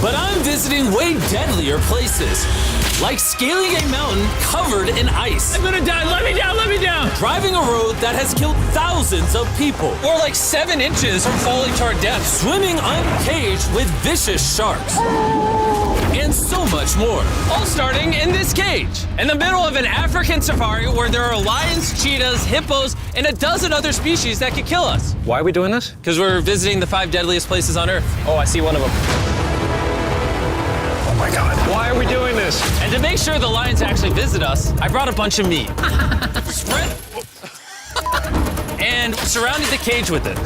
But I'm visiting way deadlier places, like scaling a mountain covered in ice. I'm gonna die, let me down, let me down! Driving a road that has killed thousands of people. Or like 7 inches from falling to our death. Swimming uncaged with vicious sharks. And so much more. All starting in this cage, in the middle of an African safari where there are lions, cheetahs, hippos, and a dozen other species that could kill us. Why are we doing this? Because we're visiting the 5 deadliest places on Earth. Oh, I see one of them. Oh my God. Why are we doing this? And to make sure the lions actually visit us, I brought a bunch of meat. Spread. And surrounded the cage with it.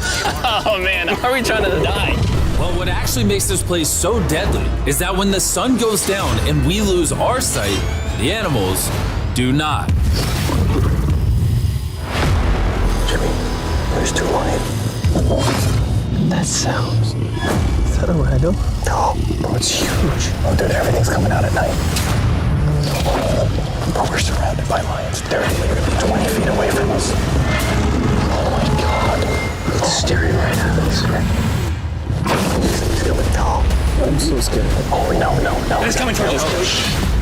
Oh man, are we trying to die? Well, what actually makes this place so deadly is that when the sun goes down and we lose our sight, the animals do not. Jimmy, there's 2 lions. That sounds... Is that a rhino? No, bro, it's huge. Oh, dude, everything's coming out at night. Bro, we're surrounded by lions. They're literally 20 feet away from us. Oh my God. It's staring right at us. It's going tall. I'm so scared. Oh, no. It's coming towards us.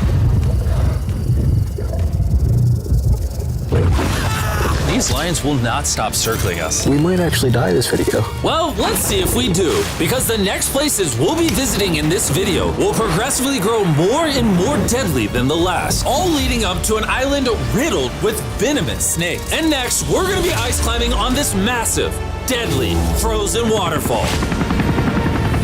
These lions will not stop circling us. We might actually die this video. Well, let's see if we do, because the next places we'll be visiting in this video will progressively grow more and more deadly than the last, all leading up to an island riddled with venomous snakes. And next, we're gonna be ice climbing on this massive, deadly, frozen waterfall.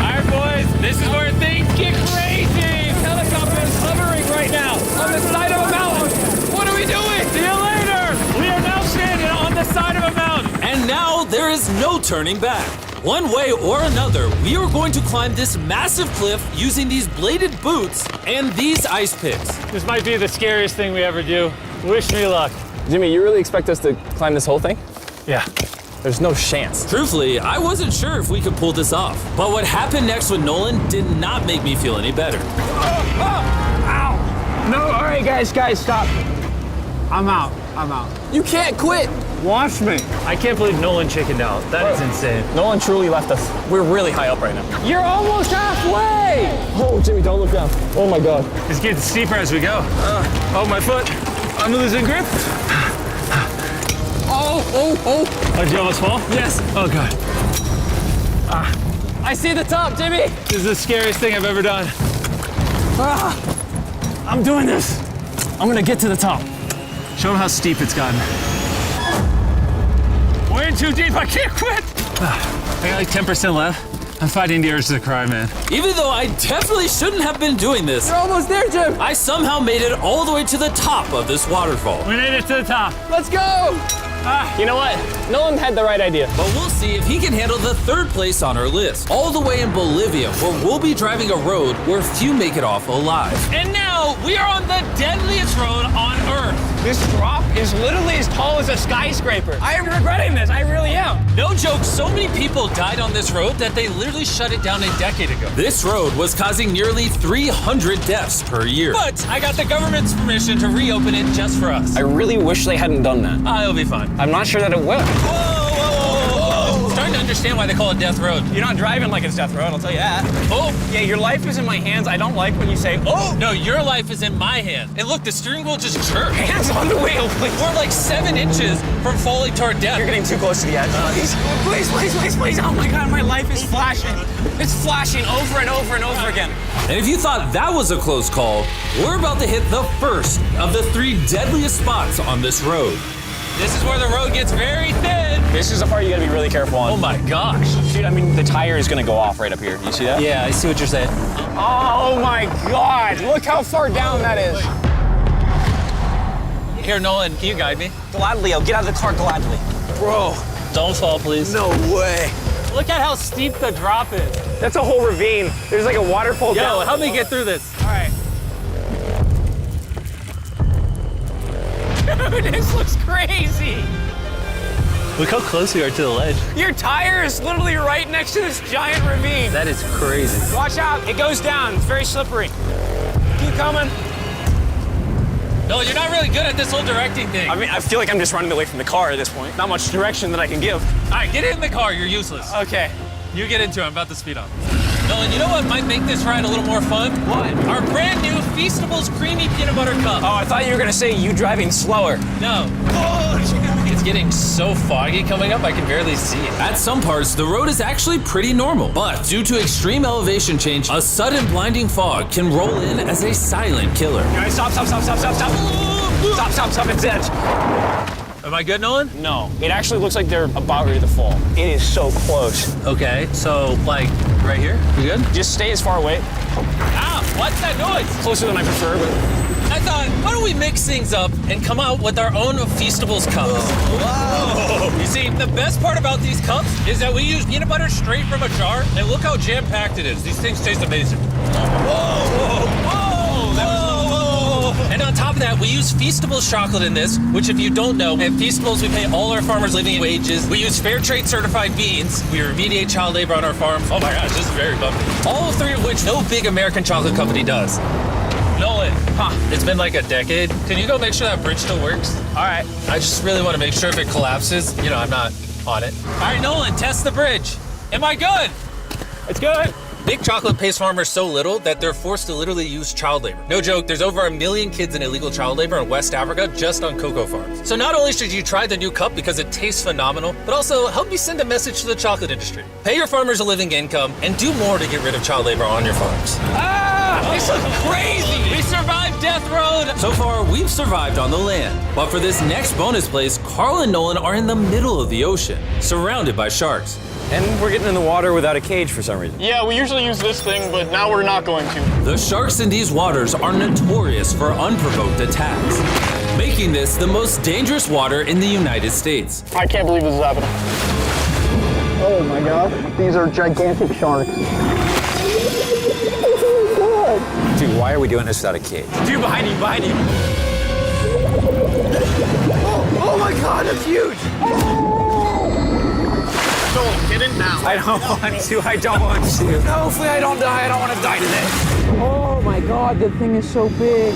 All right, boys, this is where things get crazy. Helicopter is hovering right now on the side of a mountain. What are we doing? See you later. We are now standing on the side of a mountain. And now there is no turning back. One way or another, we are going to climb this massive cliff using these bladed boots and these ice picks. This might be the scariest thing we ever do. Wish me luck. Jimmy, you really expect us to climb this whole thing? Yeah. There's no chance. Truthfully, I wasn't sure if we could pull this off. But what happened next with Nolan did not make me feel any better. Ow! No, all right, guys, stop. I'm out. You can't quit. Watch me. I can't believe Nolan chickened out. That is insane. No one truly left us. We're really high up right now. You're almost halfway. Oh, Jimmy, don't look down. Oh my God. It's getting steeper as we go. Oh, my foot. I'm losing grip. Oh. Oh, did you almost fall? Yes. Oh, God. I see the top, Jimmy. This is the scariest thing I've ever done. I'm doing this. I'm gonna get to the top. Show them how steep it's gotten. We're in too deep, I can't quit. I got like 10% left. I'm fighting the urge to cry, man. Even though I definitely shouldn't have been doing this, You're almost there, Jim. I somehow made it all the way to the top of this waterfall. We made it to the top. Let's go. You know what? Nolan had the right idea. But we'll see if he can handle the 3rd place on our list, all the way in Bolivia, where we'll be driving a road where few make it off alive. And now we are on the deadliest road on Earth. This drop is literally as tall as a skyscraper. I am regretting this. I really am. No joke, so many people died on this road that they literally shut it down a decade ago. This road was causing nearly 300 deaths per year. But I got the government's permission to reopen it just for us. I really wish they hadn't done that. It'll be fun. I'm not sure that it will. I'm starting to understand why they call it Death Road. You're not driving like it's death road, I'll tell you that. Oh, Yeah, your life is in my hands. I don't like when you say, oh, no, your life is in my hand. And look, the steering wheel just jerked. hands on the wheel, please. We're like 7 inches from falling to our death. You're getting too close to the edge. Please. Oh my God, my life is flashing. It's flashing over and over and over again. And if you thought that was a close call, we're about to hit the first of the 3 deadliest spots on this road. This is where the road gets very thin. This is the part you gotta be really careful on. Oh my gosh. Dude, I mean, the tire is gonna go off right up here. You see that? Yeah, I see what you're saying. Oh my God, look how far down that is. Here, Nolan, can you guide me? Gladly, I'll get out of the car gladly. Bro, Don't fall, please. no way. Look at how steep the drop is. That's a whole ravine. There's like a waterfall Yo, down. help me get through this. All right. Dude, this looks crazy. Look how close we are to the ledge. Your tire is literally right next to this giant ravine. That is crazy. Watch out, it goes down. It's very slippery. Keep coming. No, you're not really good at this whole directing thing. I mean, I feel like I'm just running away from the car at this point. Not much direction that I can give. All right, get in the car. You're useless. Okay. You get into it. I'm about to speed up. Nolan, you know what might make this ride a little more fun? What? Our brand new Feastables Creamy Peanut Butter Cup. Oh, I thought you were gonna say you driving slower. No. It's getting so foggy coming up, I can barely see it. At some parts, the road is actually pretty normal, but due to extreme elevation change, a sudden blinding fog can roll in as a silent killer. Guys, stop. Stop, it's edge. Am I good, Nolan? No, it actually looks like they're about ready to fall. It is so close. Okay, so like right here? You good? Just stay as far away. Ah, what's that noise? Closer than I prefer, but... I thought, why don't we mix things up and come out with our own Feastables cups? Whoa. You see, the best part about these cups is that we use peanut butter straight from a jar, and look how jam-packed it is. These things taste amazing. And on top of that, we use Feastables chocolate in this, which if you don't know, at Feastables we pay all our farmers living wages. We use fair trade certified beans. We remediate child labor on our farms. Oh my gosh, this is very bumpy. All three of which no big American chocolate company does. Nolan, it's been like a decade. Can you go make sure that bridge still works? All right. I just really want to make sure if it collapses, you know, I'm not on it. All right, Nolan, test the bridge. Am I good? It's good. Big chocolate pays farmers so little that they're forced to literally use child labor. No joke, there's over 1 million kids in illegal child labor in West Africa just on cocoa farms. So not only should you try the new cup because it tastes phenomenal, but also help me send a message to the chocolate industry. Pay your farmers a living income and do more to get rid of child labor on your farms. This is crazy. We survived Death Road! So far, we've survived on the land. But for this next bonus place, Carl and Nolan are in the middle of the ocean, surrounded by sharks. And we're getting in the water without a cage for some reason. Yeah, we usually use this thing, but now we're not going to. The sharks in these waters are notorious for unprovoked attacks, making this the most dangerous water in the United States. I can't believe this is happening. Oh my gosh, these are gigantic sharks. Dude, why are we doing this without a cage? Dude, behind you. Oh my god, that's huge! Get in now. I don't want to. No, hopefully I don't die. I don't want to die today. Oh my god, that thing is so big.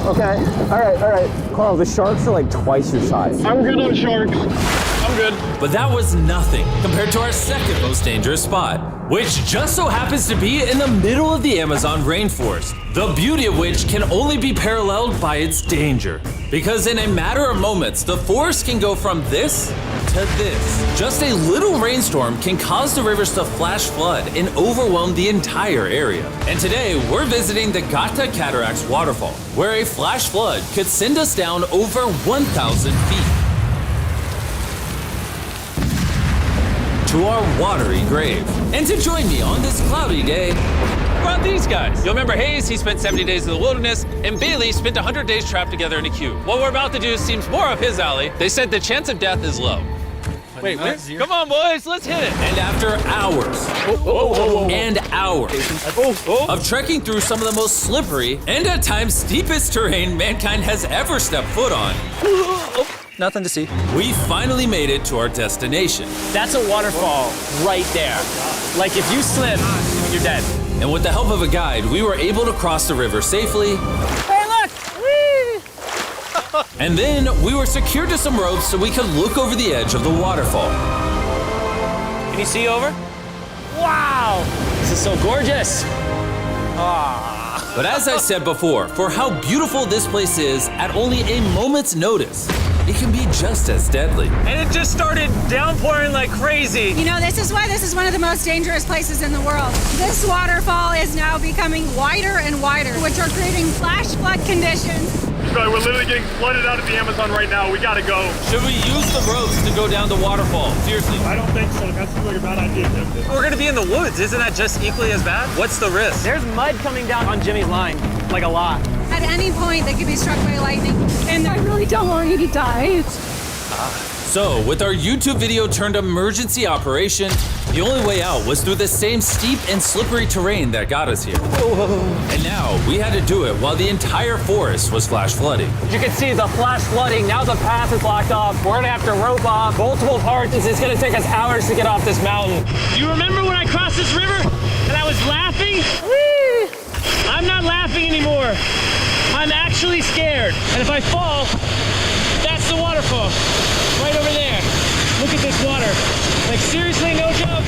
Okay, all right. Carl, the sharks are like twice your size. I'm good on sharks. I'm good. But that was nothing compared to our second most dangerous spot, which just so happens to be in the middle of the Amazon rainforest, the beauty of which can only be paralleled by its danger. Because in a matter of moments, the forest can go from this to this. Just a little rainstorm can cause the rivers to flash flood and overwhelm the entire area. And today, we're visiting the Gata Cataracts waterfall, where a flash flood could send us down over 1,000 feet to our watery grave. And to join me on this cloudy day, about these guys. You'll remember Hayes, he spent 70 days in the wilderness, and Bailey spent 100 days trapped together in a cube. What we're about to do seems more up his alley. They said the chance of death is low. Wait, come on, boys, let's hit it. And after hours and hours of trekking through some of the most slippery and at times steepest terrain mankind has ever stepped foot on, Nothing to see. we finally made it to our destination. That's a waterfall right there. Like if you slip, you're dead. And with the help of a guide, we were able to cross the river safely. Hey, look! Whee! And then we were secured to some ropes so we could look over the edge of the waterfall. Can you see over? Wow! This is so gorgeous. But as I said before, for how beautiful this place is, at only a moment's notice, it can be just as deadly. And it just started downpouring like crazy. You know, this is why this is one of the most dangerous places in the world. This waterfall is now becoming wider and wider, which are creating flash flood conditions. Sorry, we're literally getting flooded out of the Amazon right now. We gotta go. Should we use the ropes to go down the waterfall? Seriously. I don't think so. That seems like a bad idea. We're gonna be in the woods. Isn't that just equally as bad? What's the risk? There's mud coming down on Jimmy's line, like a lot. At any point, they could be struck by lightning. And I really don't want you to die. So, with our YouTube video turned emergency operation, the only way out was through the same steep and slippery terrain that got us here. And now, we had to do it while the entire forest was flash flooding. You can see the flash flooding. Now the path is locked off. We're gonna have to rope off multiple parts. It's gonna take us hours to get off this mountain. Do you remember when I crossed this river and I was laughing? Whee! I'm not laughing anymore. I'm actually scared. And if I fall, that's the waterfall. Right over there. Look at this water. Like seriously, no joke.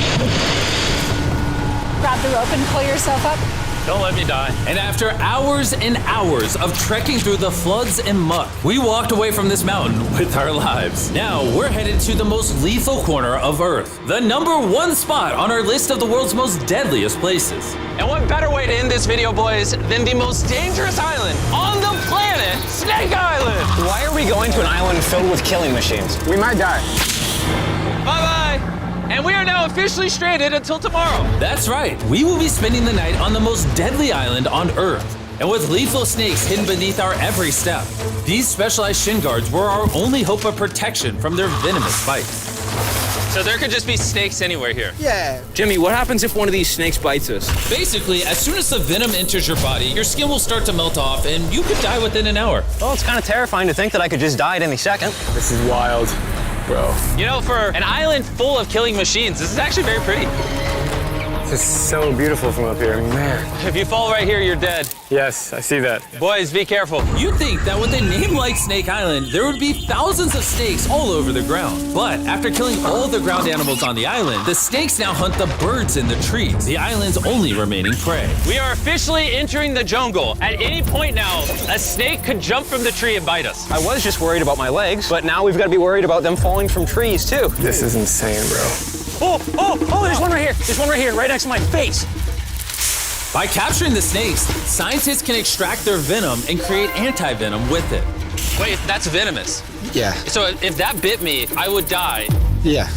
grab the rope and pull yourself up. Don't let me die. And after hours and hours of trekking through the floods and muck, we walked away from this mountain with our lives. Now we're headed to the most lethal corner of Earth, the #1 spot on our list of the world's most deadliest places. And what better way to end this video, boys, than the most dangerous island on the planet, Snake Island? Why are we going to an island filled with killing machines? We might die. Bye-bye. And we are now officially stranded until tomorrow. That's right, we will be spending the night on the most deadly island on Earth. And with lethal snakes hidden beneath our every step, these specialized shin guards were our only hope of protection from their venomous bites. So there could just be snakes anywhere here. Yeah. Jimmy, what happens if one of these snakes bites us? Basically, as soon as the venom enters your body, your skin will start to melt off and you could die within an hour. Well, it's kind of terrifying to think that I could just die at any second. This is wild, bro. You know, for an island full of killing machines, this is actually very pretty. This is so beautiful from up here, man. If you fall right here, you're dead. Yes, I see that. Boys, be careful. You'd think that with a name like Snake Island, there would be thousands of snakes all over the ground. But after killing all the ground animals on the island, the snakes now hunt the birds in the trees, the island's only remaining prey. We are officially entering the jungle. At any point now, a snake could jump from the tree and bite us. I was just worried about my legs, but now we've got to be worried about them falling from trees, too. This is insane, bro. Oh, there's one right here. There's one right here, right next to my face. By capturing the snakes, scientists can extract their venom and create anti-venom with it. Wait, that's venomous. Yeah. So if that bit me, I would die. Yeah.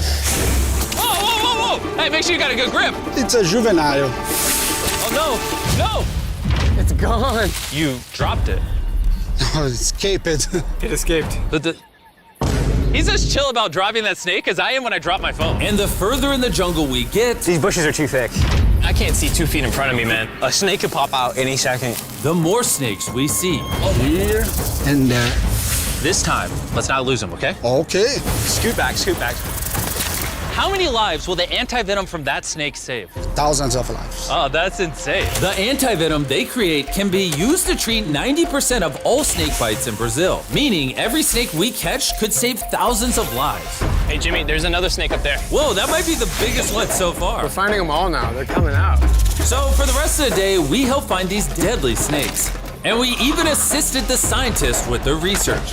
Whoa! Hey, make sure you got a good grip. It's a juvenile. Oh, no! It's gone. You dropped it. Oh, escaped. It escaped. But he's as chill about dropping that snake as I am when I drop my phone. And the further in the jungle we get, These bushes are too thick. I can't see 2 feet in front of me, man. A snake could pop out any second. the more snakes we see. Here and there. This time, let's not lose him, okay? Okay. Scoot back, scoot back. How many lives will the anti-venom from that snake save? Thousands of lives. Oh, that's insane. The anti-venom they create can be used to treat 90% of all snake bites in Brazil, meaning every snake we catch could save thousands of lives. Hey, Jimmy, there's another snake up there. Whoa, that might be the biggest one so far. We're finding them all now. They're coming out. So for the rest of the day, we help find these deadly snakes. And we even assisted the scientists with their research.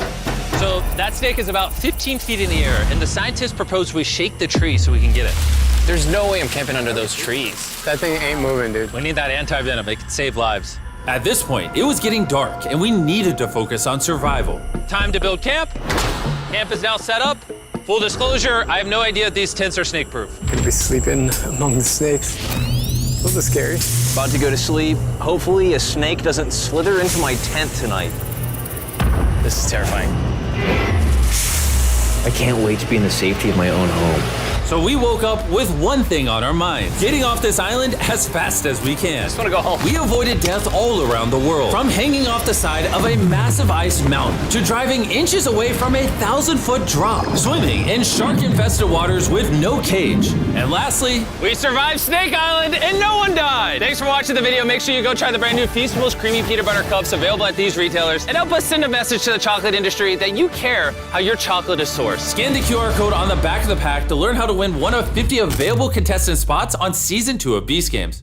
So that snake is about 15 feet in the air, and the scientists proposed we shake the tree so we can get it. There's no way I'm camping under those trees. That thing ain't moving, dude. We need that anti-venom. It can save lives. At this point, it was getting dark and we needed to focus on survival. Time to build camp. Camp is now set up. Full disclosure, I have no idea if these tents are snake-proof. Could be sleeping among the snakes. Those are scary. About to go to sleep. Hopefully a snake doesn't slither into my tent tonight. This is terrifying. I can't wait to be in the safety of my own home. So we woke up with one thing on our minds: getting off this island as fast as we can. I just want to go home. We avoided death all around the world, from hanging off the side of a massive ice mountain to driving inches away from a 1,000-foot drop, swimming in shark-infested waters with no cage. And lastly, We survived Snake Island and no one died. Thanks for watching the video. Make sure you go try the brand new Feastables Creamy Peanut Butter Cups available at these retailers, and help us send a message to the chocolate industry that you care how your chocolate is sourced. scan the QR code on the back of the pack to learn how to win one of 50 available contestant spots on Season 2 of Beast Games.